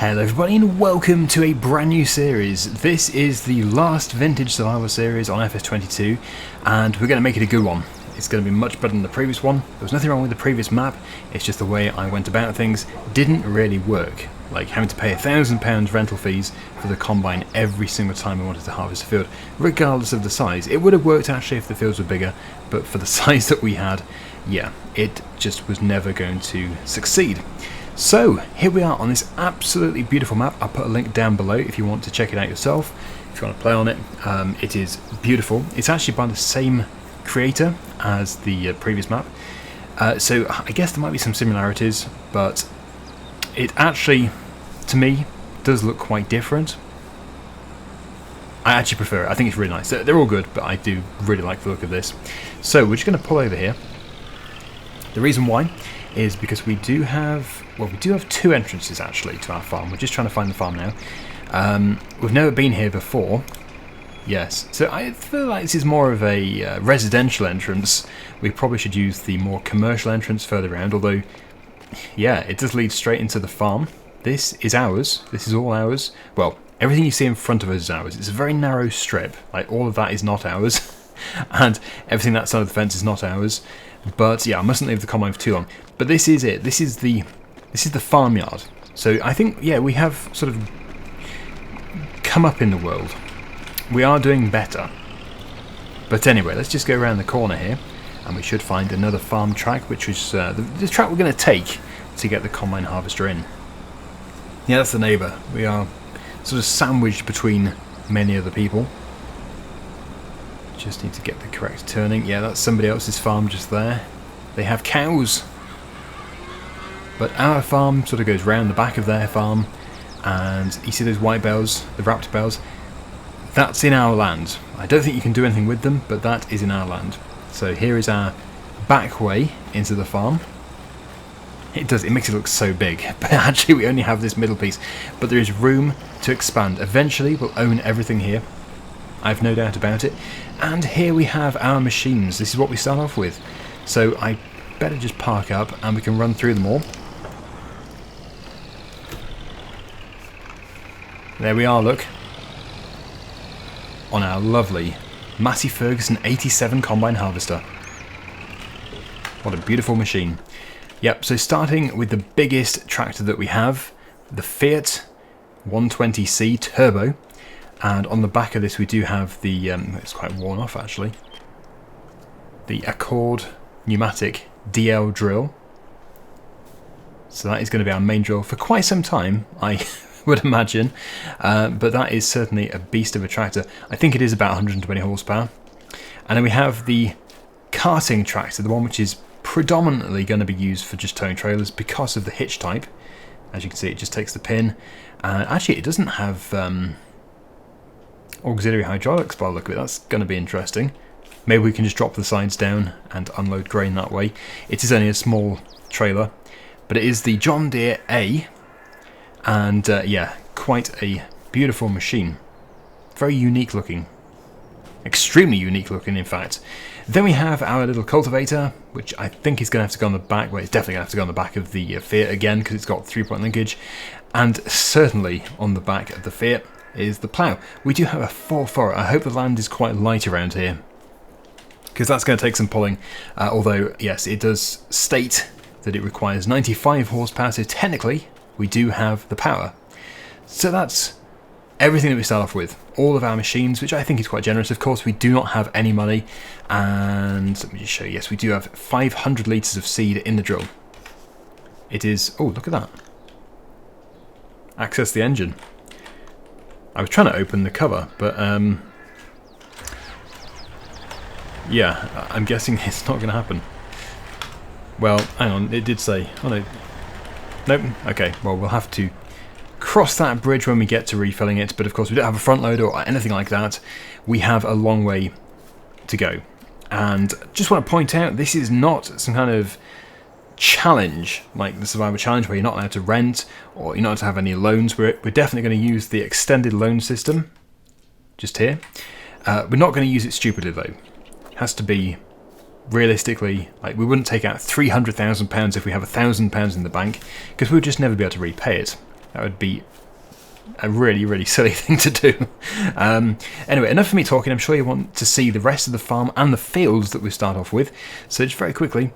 Hello everybody and welcome to a brand new series. This is the last vintage survival series on FS22 and we're going to make it a good one. It's going to be much better than the previous one. There was nothing wrong with the previous map, it's just the way I went about things didn't really work. Like having to pay £1,000 rental fees for the combine every single time I wanted to harvest a field, regardless of the size. It would have worked actually if the fields were bigger, but for the size that we had, yeah, it just was never going to succeed. So here we are on this absolutely beautiful map. I'll put a link down below if you want to check it out yourself, if you want to play on it. It is beautiful. It's actually by the same creator as the previous map, so I guess there might be some similarities, but it actually, to me, does look quite different. I actually prefer it. I think it's really nice. They're all good, but I do really like the look of this. So we're just going to pull over here. The reason why is because we do have two entrances actually to our farm. We're just trying to find the farm now. We've never been here before. Yes, so I feel like this is more of a residential entrance. We probably should use the more commercial entrance further around, although, yeah, it does lead straight into the farm. This is ours. This is all ours. Well, everything you see in front of us is ours. It's a very narrow strip. Like, all of that is not ours. And everything that side of the fence is not ours. But yeah, I mustn't leave the combine for too long. But this is it. This is the farmyard. So I think, yeah, we have sort of come up in the world. We are doing better. But anyway, let's just go around the corner here, and we should find another farm track, which is the track we're going to take to get the combine harvester in. Yeah, that's the neighbour. We are sort of sandwiched between many other people. Just need to get the correct turning. Yeah, that's somebody else's farm just there. They have cows. But our farm sort of goes round the back of their farm, and you see those white bells, the raptor bells? That's in our land. I don't think you can do anything with them, but that is in our land. So here is our back way into the farm. It makes it look so big, but actually we only have this middle piece. But there is room to expand. Eventually we'll own everything here. I've no doubt about it. And here we have our machines. This is what we start off with. So I better just park up and we can run through them all. There we are, look. On our lovely Massey Ferguson 87 combine harvester. What a beautiful machine. Yep, so starting with the biggest tractor that we have, the Fiat 120C Turbo. And on the back of this we do have the, it's quite worn off actually, the Accord pneumatic DL drill. So that is going to be our main drill for quite some time, I would imagine. But that is certainly a beast of a tractor. I think it is about 120 horsepower. And then we have the carting tractor, the one which is predominantly going to be used for just towing trailers because of the hitch type. As you can see, it just takes the pin. Actually, it doesn't have auxiliary hydraulics by the look of it. That's going to be interesting. Maybe we can just drop the sides down and unload grain that way. It is only a small trailer, but it is the John Deere A, and yeah, quite a beautiful machine. Very unique looking. Extremely unique looking, in fact. Then we have our little cultivator, which I think is going to have to go on the back. Well, it's definitely going to have to go on the back of the Fiat again, because it's got 3-point linkage. And certainly on the back of the Fiat is the plough. We do have a 4-4. I hope the land is quite light around here, because that's going to take some pulling. Although, yes, it does state that it requires 95 horsepower, so technically we do have the power. So that's everything that we start off with. All of our machines, which I think is quite generous. Of course, we do not have any money. And let me just show you. Yes, we do have 500 litres of seed in the drill. It is... oh, look at that. Access the engine. I was trying to open the cover, but yeah, I'm guessing it's not going to happen. Well, hang on, it did say... oh no. Nope. Okay, well, we'll have to cross that bridge when we get to refilling it, but of course we don't have a front loader or anything like that. We have a long way to go. And just want to point out, this is not some kind of challenge like the Survivor Challenge where you're not allowed to rent or you're not allowed to have any loans. We're definitely going to use the extended loan system just here. We're not going to use it stupidly though. It has to be realistically, like, we wouldn't take out £300,000 if we have £1,000 in the bank, because we would just never be able to repay it. That would be a really, really silly thing to do. Anyway, enough of me talking. I'm sure you want to see the rest of the farm and the fields that we start off with. So just very quickly,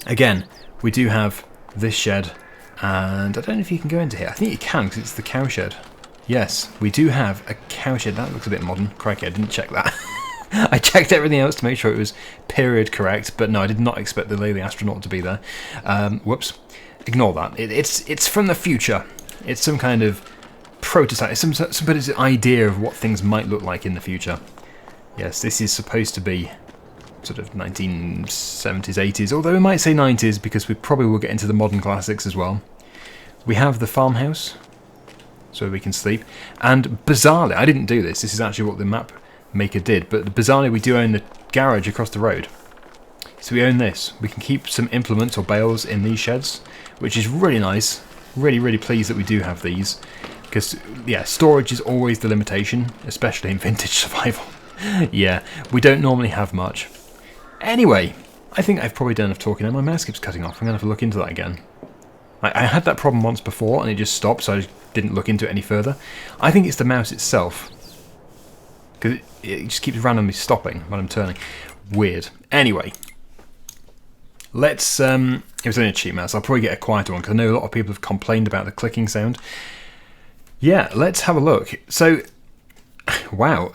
again, we do have this shed, and I don't know if you can go into here. I think you can because it's the cow shed. Yes, we do have a cow shed. That looks a bit modern. Crikey, I didn't check that. I checked everything else to make sure it was period correct, but no, I did not expect the Lily astronaut to be there. Whoops. Ignore that. It's from the future. It's some kind of prototype. It's somebody's idea of what things might look like in the future. Yes, this is supposed to be sort of 1970s, 80s, although we might say 90s because we probably will get into the modern classics as well. We have the farmhouse, so we can sleep. And bizarrely, I didn't do this. This is actually what the map maker did, but bizarrely we do own the garage across the road. So we own this. We can keep some implements or bales in these sheds, which is really nice. Really, really pleased that we do have these. Because, yeah, storage is always the limitation, especially in vintage survival. Yeah, we don't normally have much. Anyway, I think I've probably done enough talking, and my mouse keeps cutting off. I'm going to have to look into that again. I had that problem once before, and it just stopped, so I just didn't look into it any further. I think it's the mouse itself, because it just keeps randomly stopping when I'm turning. Weird. Anyway, let's... it was only a cheap mouse. I'll probably get a quieter one, because I know a lot of people have complained about the clicking sound. Yeah, let's have a look. So, wow.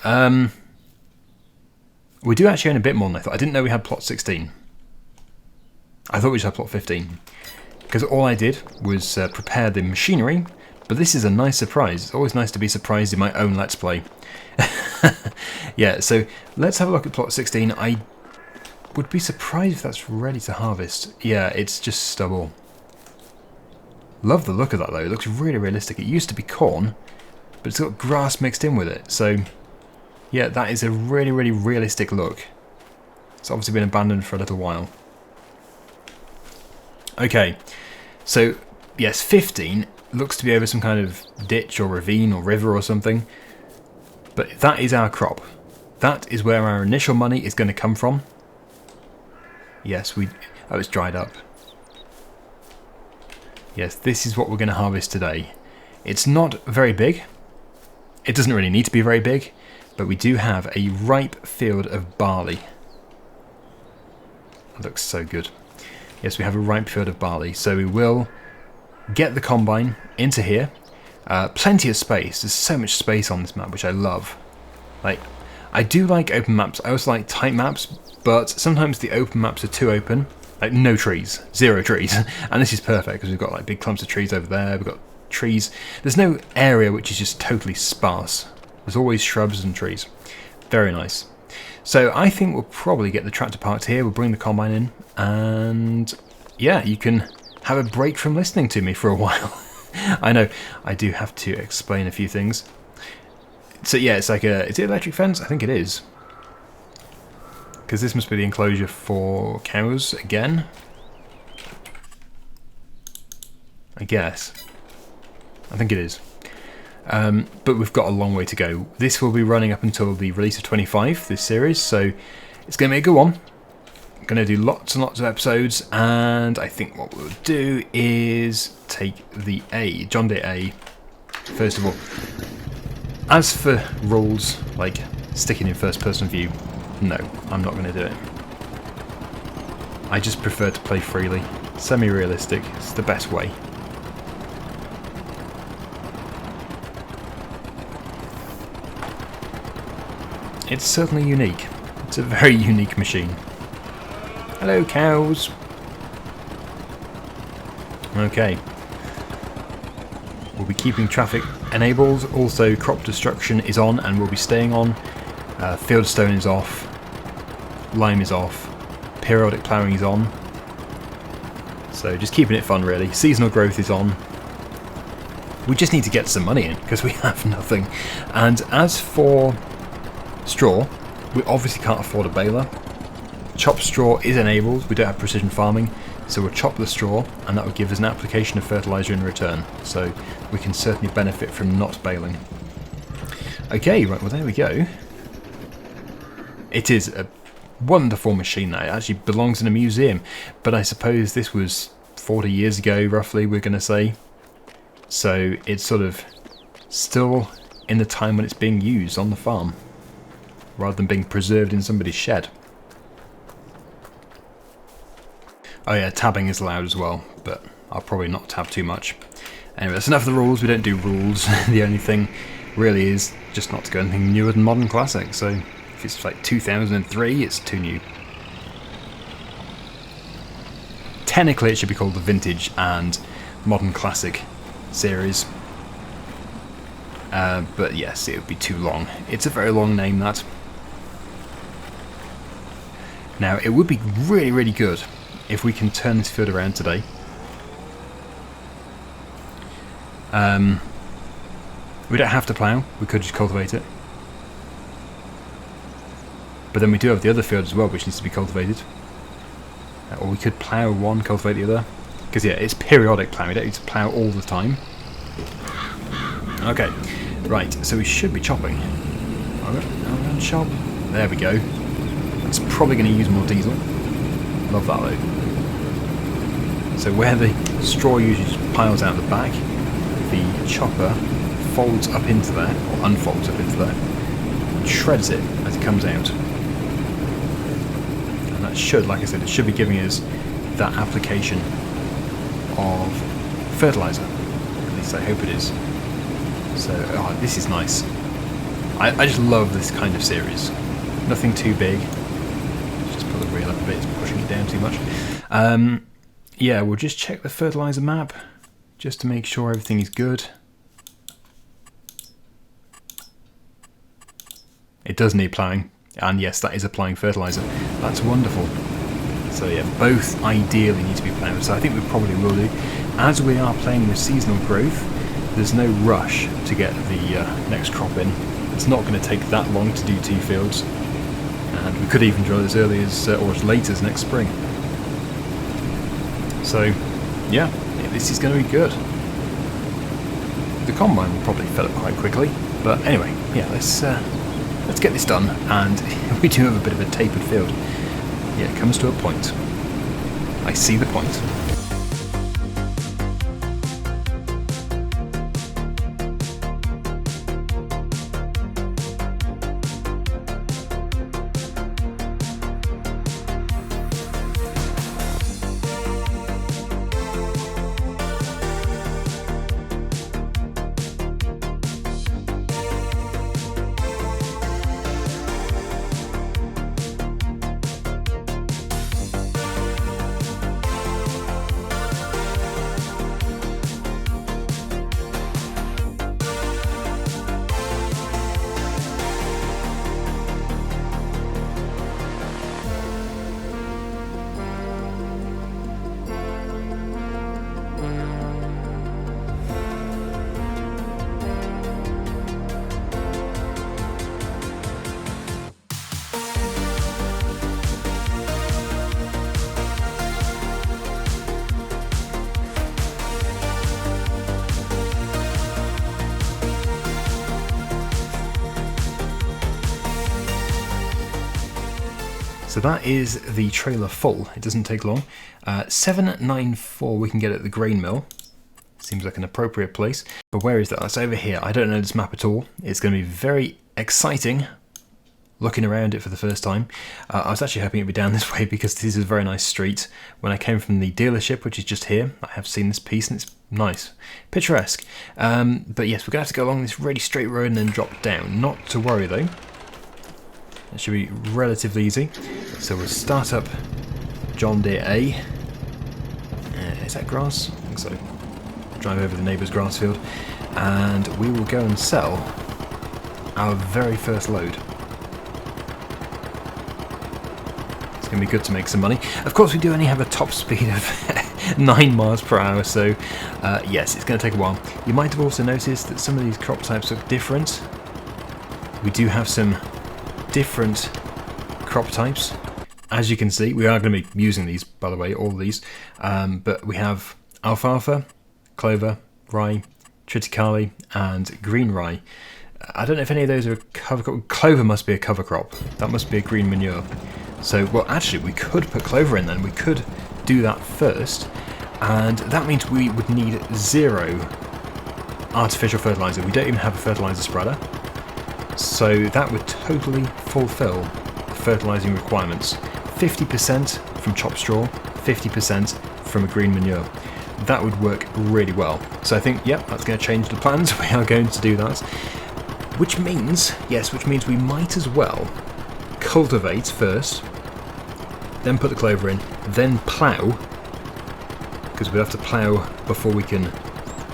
We do actually own a bit more than I thought. I didn't know we had plot 16. I thought we just had plot 15. Because all I did was prepare the machinery, but this is a nice surprise. It's always nice to be surprised in my own Let's Play. Yeah, so let's have a look at plot 16. I would be surprised if that's ready to harvest. Yeah, it's just stubble. Love the look of that though. It looks really realistic. It used to be corn, but it's got grass mixed in with it. So, yeah, that is a really, really realistic look. It's obviously been abandoned for a little while. Okay, so yes, 15 looks to be over some kind of ditch or ravine or river or something. But that is our crop. That is where our initial money is going to come from. Yes, oh, it's dried up. Yes, this is what we're going to harvest today. It's not very big. It doesn't really need to be very big, but we do have a ripe field of barley. That looks so good. Yes, we have a ripe field of barley, so we will get the combine into here. Plenty of space. There's so much space on this map, which I love. Like, I do like open maps. I also like tight maps, but sometimes the open maps are too open. Like, no trees. 0 trees. And this is perfect, because we've got like big clumps of trees over there. We've got trees. There's no area which is just totally sparse. There's always shrubs and trees. Very nice. So I think we'll probably get the tractor parked here. We'll bring the combine in, and yeah, you can have a break from listening to me for a while. I know, I do have to explain a few things. So yeah, it's like is it electric fence? I think it is. Because this must be the enclosure for cows again. I guess. I think it is. But we've got a long way to go. This will be running up until the release of 25, this series, so it's going to be a good one. I'm going to do lots and lots of episodes, and I think what we'll do is take the A, John Deere A, first of all. As for rules, like sticking in first person view, no, I'm not going to do it. I just prefer to play freely. Semi-realistic, it's the best way. It's certainly unique. It's a very unique machine. Hello, cows. Okay. We'll be keeping traffic enabled. Also, crop destruction is on and will be staying on. Field stone is off. Lime is off. Periodic ploughing is on. So just keeping it fun, really. Seasonal growth is on. We just need to get some money in because we have nothing. And as for straw, we obviously can't afford a baler. Chopped straw is enabled. We don't have precision farming, so we'll chop the straw, and that will give us an application of fertiliser in return. So we can certainly benefit from not baling. Okay, right, well there we go. It is a wonderful machine that actually belongs in a museum, but I suppose this was 40 years ago, roughly, we're going to say. So it's sort of still in the time when it's being used on the farm, rather than being preserved in somebody's shed. Oh yeah, tabbing is allowed as well, but I'll probably not tab too much. Anyway, that's enough of the rules. We don't do rules. The only thing really is just not to go anything newer than Modern Classic. So if it's like 2003, it's too new. Technically, it should be called the Vintage and Modern Classic series. But yes, it would be too long. It's a very long name, that. Now, it would be really, really good if we can turn this field around today. We don't have to plough, we could just cultivate it. But then we do have the other field as well, which needs to be cultivated. Or we could plough one, cultivate the other. Because yeah, it's periodic ploughing, we don't need to plough all the time. Okay, right, so we should be chopping. I'm going to chop. There we go. It's probably going to use more diesel. Love that though. So where the straw usually just piles out the back, the chopper folds up into there, or unfolds up into there, and shreds it as it comes out. And that should, like I said, it should be giving us that application of fertiliser. At least I hope it is. So, oh, this is nice. I just love this kind of series. Nothing too big. Just pull the reel up a bit, it's pushing it down too much. Yeah, we'll just check the fertiliser map, just to make sure everything is good. It does need ploughing, and yes, that is applying fertiliser. That's wonderful. So yeah, both ideally need to be ploughed, so I think we probably will do. As we are playing with seasonal growth, there's no rush to get the next crop in. It's not going to take that long to do 2 fields, and we could even drill as early as, or as late as next spring. So, yeah, this is going to be good. The combine will probably fill up quite quickly, but anyway, yeah, let's get this done, and we do have a bit of a tapered field. Yeah, it comes to a point. I see the point. So that is the trailer full. It doesn't take long. 794 we can get at the grain mill. Seems like an appropriate place. But where is that? That's over here. I don't know this map at all. It's going to be very exciting looking around it for the first time. I was actually hoping it'd be down this way because this is a very nice street. When I came from the dealership, which is just here, I have seen this piece and it's nice. Picturesque. But yes, we're going to have to go along this really straight road and then drop down. Not to worry though. It should be relatively easy. So we'll start up John Deere A. Is that grass? I think so. Drive over the neighbour's grass field. And we will go and sell our very first load. It's going to be good to make some money. Of course, we do only have a top speed of 9 miles per hour, so yes, it's going to take a while. You might have also noticed that some of these crop types look different. We do have some different crop types. As you can see, we are going to be using these, by the way, all these, but we have alfalfa, clover, rye, triticale, and green rye. I don't know if any of those are cover crop. Clover must be a cover crop. That must be a green manure. So, well, actually, we could put clover in then. We could do that first, and that means we would need 0 artificial fertiliser. We don't even have a fertiliser spreader. So that would totally fulfill the fertilising requirements. 50% from chopped straw, 50% from a green manure. That would work really well. So I think, yep, that's going to change the plans. We are going to do that. Which means, yes, we might as well cultivate first, then put the clover in, then plough, because we have to plough before we can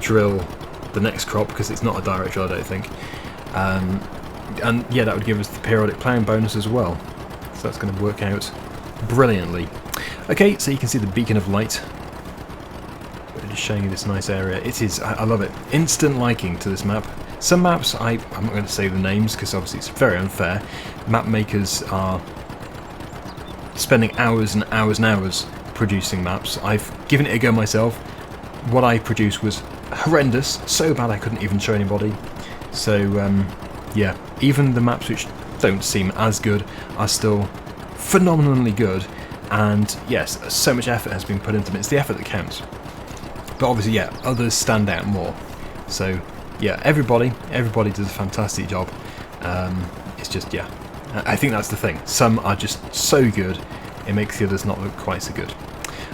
drill the next crop, because it's not a direct drill, I don't think. And yeah, that would give us the periodic ploughing bonus as well. So that's going to work out brilliantly. Okay, so you can see the beacon of light. We're just showing you this nice area. It is, I love it. Instant liking to this map. Some maps, I'm not going to say the names because obviously it's very unfair. Map makers are spending hours and hours and hours producing maps. I've given it a go myself. What I produced was horrendous, so bad I couldn't even show anybody. So yeah, even the maps which don't seem as good are still phenomenally good, and yes, so much effort has been put into them. It's the effort that counts. But obviously, yeah, others stand out more. So yeah, everybody does a fantastic job. It's just, yeah, I think that's the thing. Some are just so good, it makes the others not look quite so good.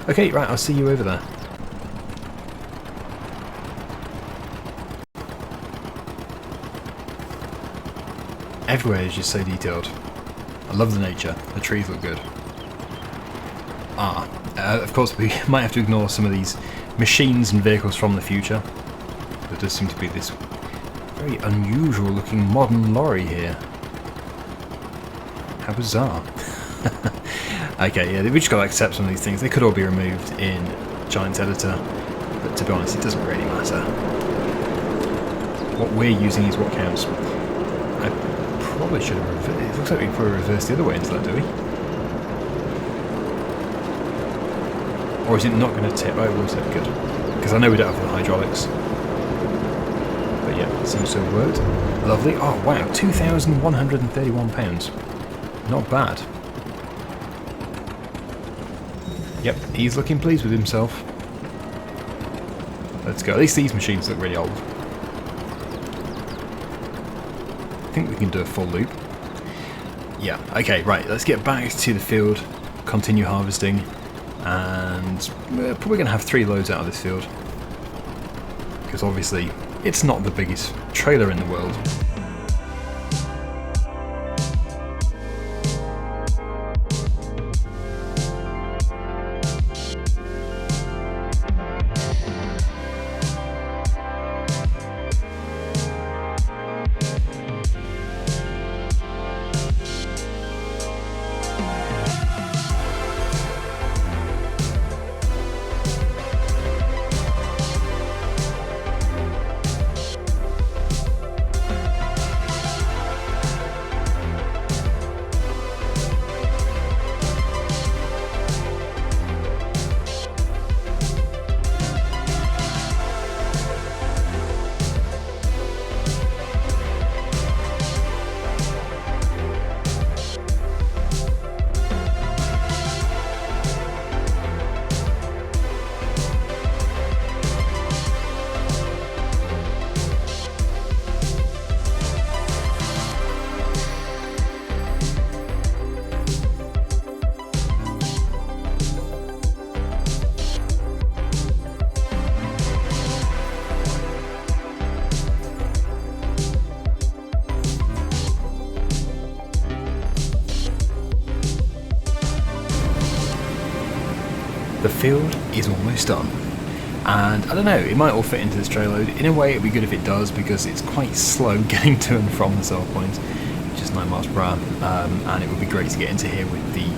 Okay, right, I'll see you over there. Everywhere is just so detailed. I love the nature. The trees look good. Of course we might have to ignore some of these machines and vehicles from the future. There does seem to be this very unusual looking modern lorry here. How bizarre. Okay, yeah, we just got to accept some of these things. They could all be removed in Giant's Editor, but to be honest, it doesn't really matter. What we're using is what counts. I probably should have reversed. It looks like we probably reversed the other way into that, do we? Or is it not going to tip? Oh, it will tip, good. Because I know we don't have the hydraulics. But yeah, it seems to have worked. Lovely. Oh, wow, £2,131. Not bad. Yep, he's looking pleased with himself. Let's go. At least these machines look really old. I think we can do a full loop. Yeah, okay, right, let's get back to the field, continue harvesting, and we're probably going to have 3 loads out of this field. Because obviously, it's not the biggest trailer in the world. The field is almost done, and I don't know, it might all fit into this tray load. In a way it'd be good if it does, because it's quite slow getting to and from the sell point, just 9 miles per hour, and it would be great to get into here with the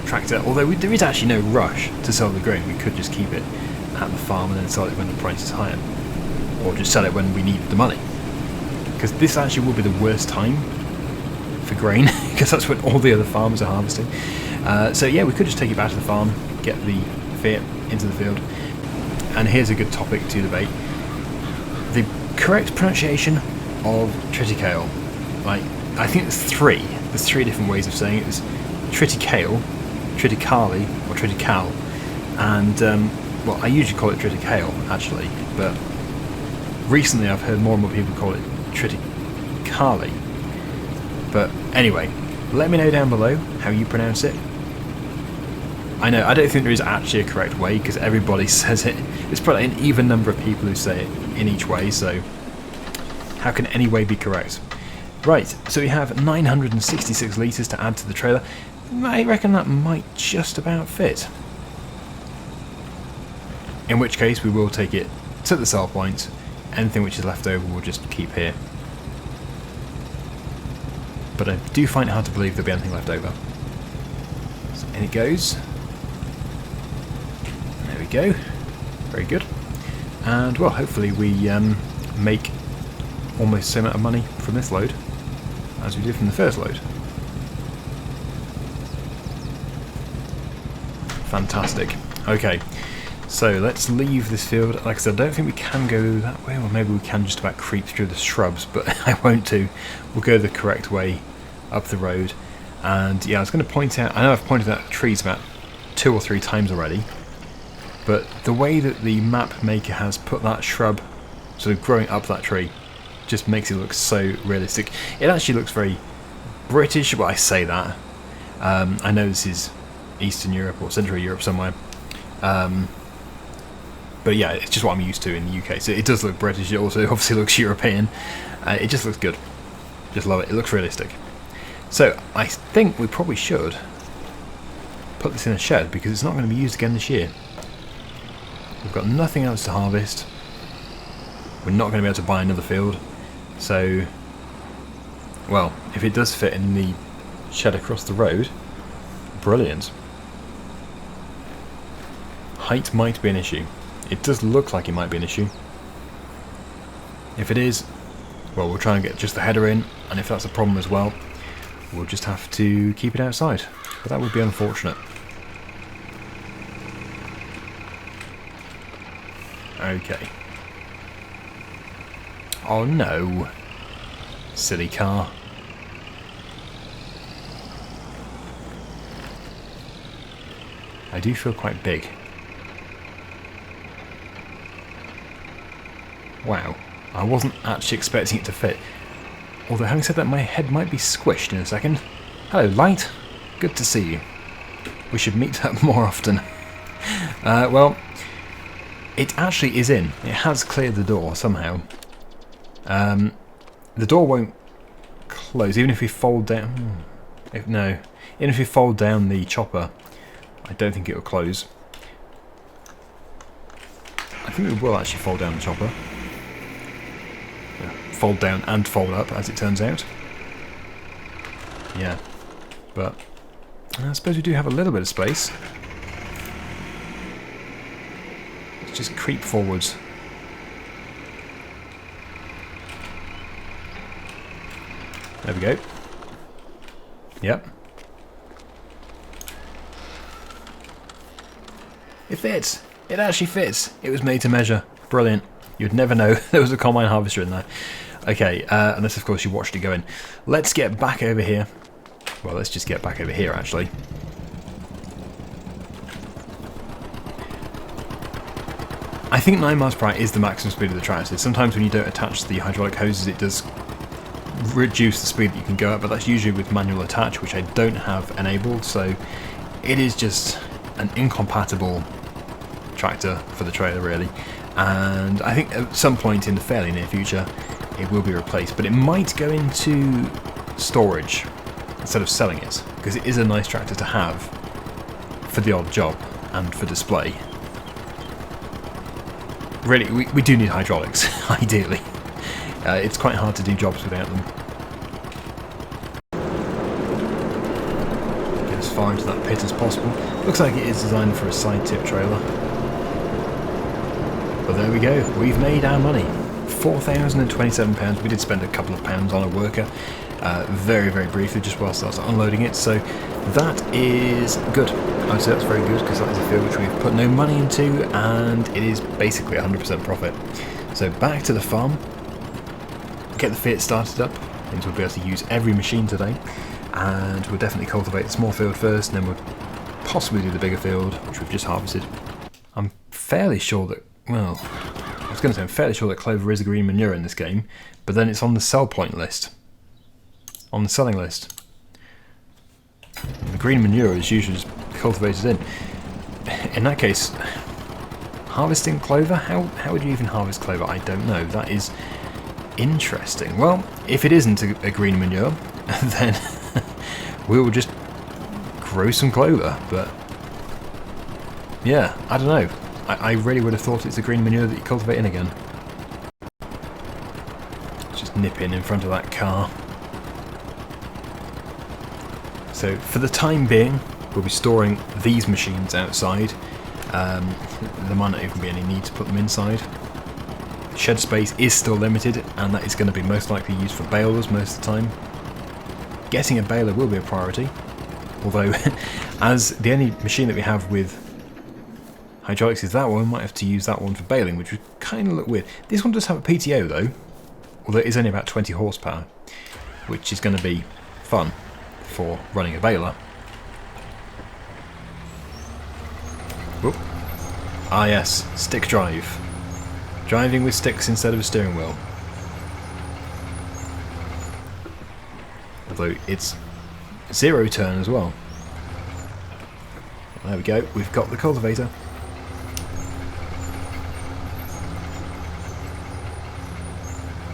tractor, although there is actually no rush to sell the grain. We could just keep it at the farm and then sell it when the price is higher, or just sell it when we need the money, because this actually will be the worst time for grain, because that's when all the other farmers are harvesting. So yeah, we could just take it back to the farm, get the Fiat into the field. And here's a good topic to debate: the correct pronunciation of triticale. Like, I think there's 3. There's 3 different ways of saying it. There's triticale, triticale, or triticale. And well, I usually call it triticale actually, but recently I've heard more and more people call it triticale. But anyway, let me know down below how you pronounce it. I know, I don't think there is actually a correct way, because everybody says it. There's probably an even number of people who say it in each way, so how can any way be correct? Right, so we have 966 litres to add to the trailer. I reckon that might just about fit. In which case we will take it to the sell point. Anything which is left over we'll just keep here. But I do find it hard to believe there'll be anything left over. So in it goes. There we go. Very good. And well, hopefully we make almost the same amount of money from this load as we did from the first load. Fantastic. Okay, so let's leave this field. Like I said, I don't think we can go that way, or maybe we can just about creep through the shrubs, but I won't do. We'll go the correct way up the road. And yeah, I was going to point out, I know I've pointed out trees about 2 or 3 times already, but the way that the map maker has put that shrub sort of growing up that tree just makes it look so realistic. It actually looks very British. Well, I say that. I know this is Eastern Europe or Central Europe somewhere. But yeah, it's just what I'm used to in the UK. So it does look British. It also obviously looks European. It just looks good. Just love it. It looks realistic. So I think we probably should put this in a shed, because it's not going to be used again this year. We've got nothing else to harvest. We're not going to be able to buy another field. So, well, if it does fit in the shed across the road, brilliant. Height might be an issue. It does look like it might be an issue. If it is, well, we'll try and get just the header in, and if that's a problem as well, we'll just have to keep it outside. But that would be unfortunate. Okay. Oh no. Silly car. I do feel quite big. Wow. I wasn't actually expecting it to fit. Although having said that, my head might be squished in a second. Hello, Light. Good to see you. We should meet up more often. Well, it actually is in. It has cleared the door somehow. The door won't close, even if we fold down... even if we fold down the chopper, I don't think it will close. I think we will actually fold down the chopper. Yeah, fold down and fold up, as it turns out. Yeah, but I suppose we do have a little bit of space. Let's just creep forwards. There we go. Yep. It fits. It actually fits. It was made to measure. Brilliant. You'd never know there was a combine harvester in there. Okay, unless of course you watched it go in. Let's get back over here. Well, let's just get back over here actually. I think 9 miles per hour is the maximum speed of the tractor. Sometimes when you don't attach the hydraulic hoses, it does reduce the speed that you can go at, but that's usually with manual attach, which I don't have enabled, so it is just an incompatible tractor for the trailer really, and I think at some point in the fairly near future it will be replaced, but it might go into storage instead of selling it, because it is a nice tractor to have for the odd job and for display. Really, we do need hydraulics, ideally. It's quite hard to do jobs without them. Get as far into that pit as possible. Looks like it is designed for a side tip trailer. But there we go, we've made our money. £4,027. We did spend a couple of pounds on a worker, very, very briefly, just whilst I was unloading it. So that is good. I'd say that's very good, because that is a field which we've put no money into, and it is basically 100% profit. So back to the farm. Get the Fiat started up, means we'll be able to use every machine today, and we'll definitely cultivate the small field first, and then we'll possibly do the bigger field, which we've just harvested. I'm fairly sure that, well, I was going to say, I'm fairly sure that clover is a green manure in this game, but then it's on the sell point list. On the selling list. The green manure is usually just cultivated in. In that case, harvesting clover? How would you even harvest clover? I don't know. That is interesting. Well, if it isn't a green manure, then we will just grow some clover. But yeah, I don't know. I really would have thought it's a green manure that you cultivate in again. Let's just nip in front of that car. So for the time being, we'll be storing these machines outside. There might not even be any need to put them inside. Shed space is still limited, and that is going to be most likely used for balers most of the time. Getting a baler will be a priority, although as the only machine that we have with hydraulics is that one, we might have to use that one for baling, which would kind of look weird. This one does have a PTO though, although it is only about 20 horsepower, which is going to be fun for running a baler. Whoop. Ah yes, stick drive. Driving with sticks instead of a steering wheel. Although it's zero turn as well. There we go, we've got the cultivator.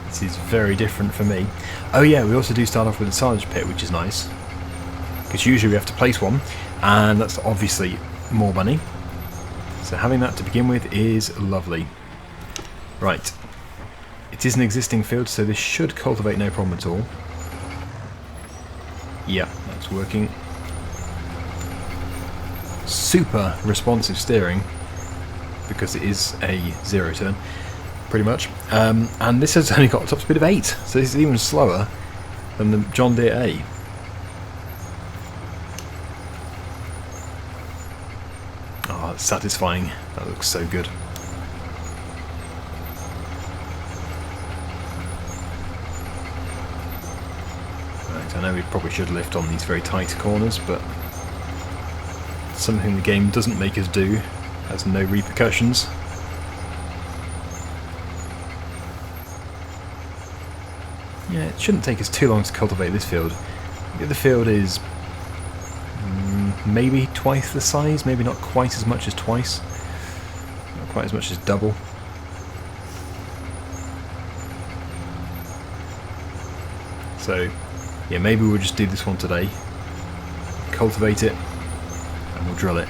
This is very different for me. Oh yeah, we also do start off with a silage pit, which is nice. Because usually we have to place one, and that's obviously more money. So having that to begin with is lovely. Right. It is an existing field, so this should cultivate no problem at all. Yeah, that's working. Super responsive steering, because it is a zero turn, pretty much. And this has only got a top speed of 8, so this is even slower than the John Deere A. Oh, that's satisfying. That looks so good. Right, I know we probably should lift on these very tight corners, but something the game doesn't make us do has no repercussions. Yeah, it shouldn't take us too long to cultivate this field. The other field is maybe twice the size, maybe not quite as much as twice, not quite as much as double. So yeah, maybe we'll just do this one today, cultivate it, and we'll drill it,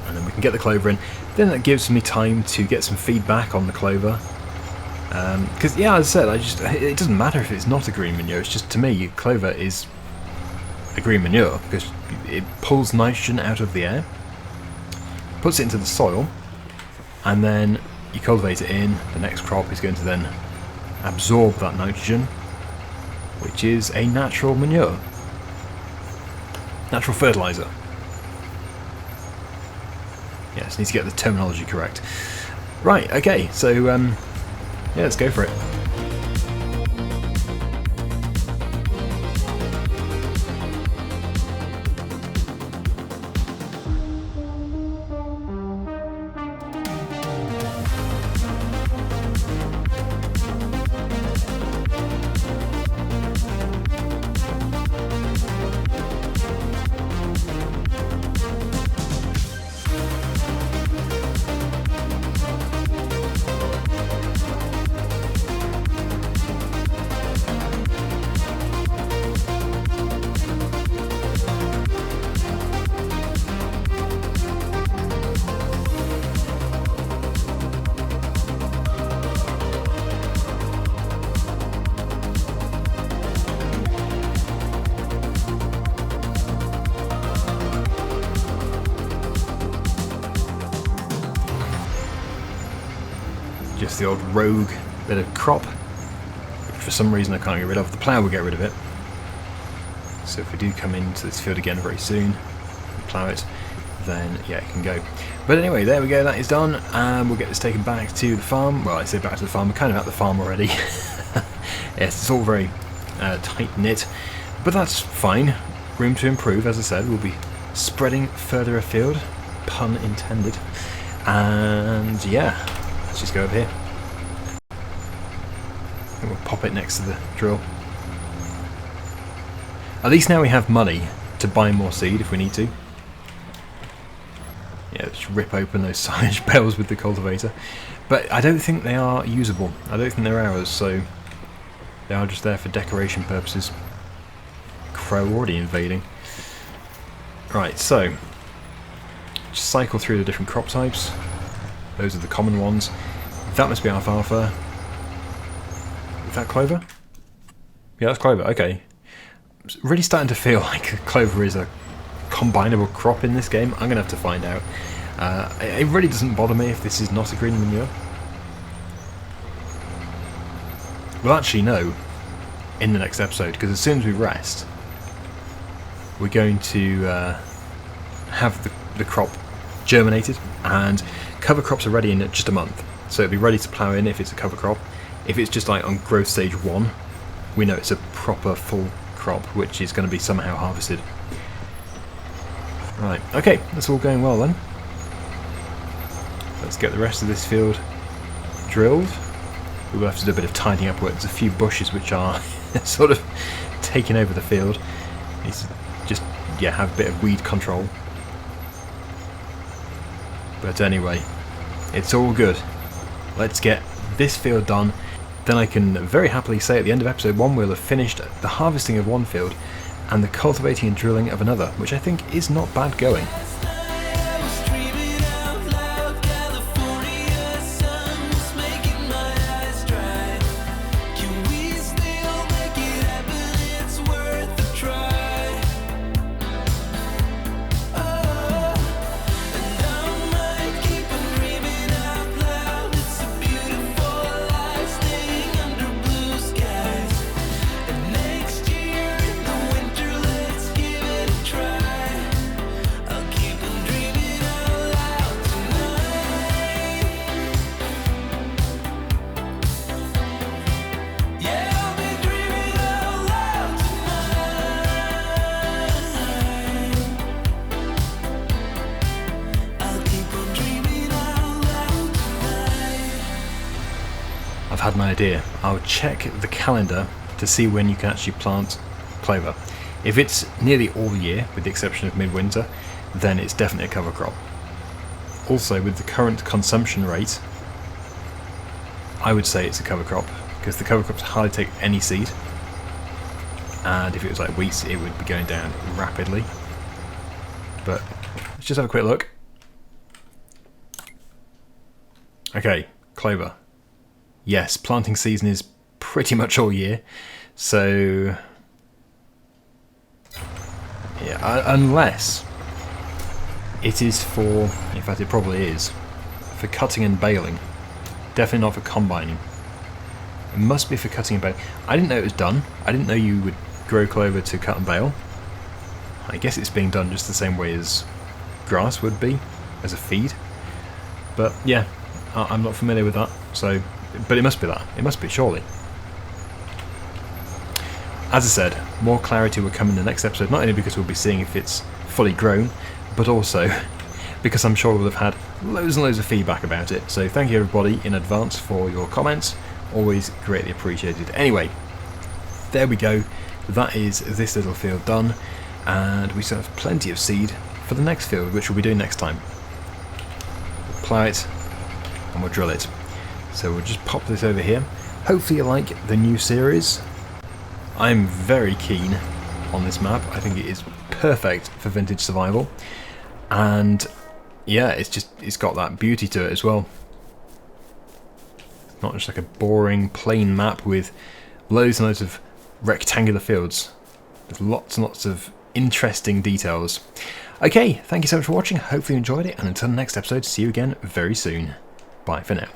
and then we can get the clover in. Then that gives me time to get some feedback on the clover. Because yeah, as I said, it doesn't matter if it's not a green manure. It's just, to me, clover is a green manure because it pulls nitrogen out of the air, puts it into the soil, and then you cultivate it in. The next crop is going to then absorb that nitrogen, which is a natural manure, natural fertilizer. Yes, need to get the terminology correct. Right, okay, so yeah, let's go for it. Just the old rogue bit of crop, which for some reason I can't get rid of. The plough will get rid of it. So if we do come into this field again very soon and plough it, then yeah, it can go. But anyway, there we go, that is done, and we'll get this taken back to the farm. Well, I say back to the farm, we're kind of at the farm already. Yes, it's all very tight-knit, but that's fine. Room to improve, as I said. We'll be spreading further afield, pun intended. And yeah, let's just go over here. We'll pop it next to the drill. At least now we have money to buy more seed if we need to. Yeah, just rip open those silage bales with the cultivator. But I don't think they are usable. I don't think they're ours, so they are just there for decoration purposes. Crow already invading. Right, so just cycle through the different crop types. Those are the common ones. That must be alfalfa. Is that clover? Yeah, that's clover, okay. It's really starting to feel like clover is a combinable crop in this game. I'm going to have to find out. It really doesn't bother me if this is not a green manure. We'll actually know in the next episode, because as soon as we rest, we're going to have the crop germinated, and cover crops are ready in just a month. So it'll be ready to plough in if it's a cover crop. If it's just like on growth stage 1, we know it's a proper full crop, which is going to be somehow harvested. Right, okay, that's all going well then. Let's get the rest of this field drilled. We'll have to do a bit of tidying up work. There's a few bushes which are sort of taking over the field. Needs to just, yeah, have a bit of weed control. But anyway, it's all good. Let's get this field done. Then I can very happily say at the end of episode 1 we'll have finished the harvesting of one field and the cultivating and drilling of another, which I think is not bad going. I've had an idea. I'll check the calendar to see when you can actually plant clover. If it's nearly all year, with the exception of midwinter, then it's definitely a cover crop. Also, with the current consumption rate, I would say it's a cover crop, because the cover crops hardly take any seed, and if it was like wheat, it would be going down rapidly. But let's just have a quick look. Okay, clover. Yes, planting season is pretty much all year, so yeah, unless it is for, in fact it probably is, for cutting and baling. Definitely not for combining. It must be for cutting and baling. I didn't know it was done. I didn't know you would grow clover to cut and bale. I guess it's being done just the same way as grass would be, as a feed. But yeah, I'm not familiar with that, so... But it must be that. It must be, surely. As I said, more clarity will come in the next episode, not only because we'll be seeing if it's fully grown, but also because I'm sure we'll have had loads and loads of feedback about it. So thank you everybody in advance for your comments. Always greatly appreciated. Anyway, there we go. That is this little field done, and we still have plenty of seed for the next field, which we'll be doing next time. We'll plough it, and we'll drill it. So we'll just pop this over here. Hopefully you like the new series. I'm very keen on this map. I think it is perfect for vintage survival. And yeah, it's got that beauty to it as well. It's not just like a boring plain map with loads and loads of rectangular fields. With lots and lots of interesting details. Okay, thank you so much for watching. Hopefully you enjoyed it, and until the next episode, see you again very soon. Bye for now.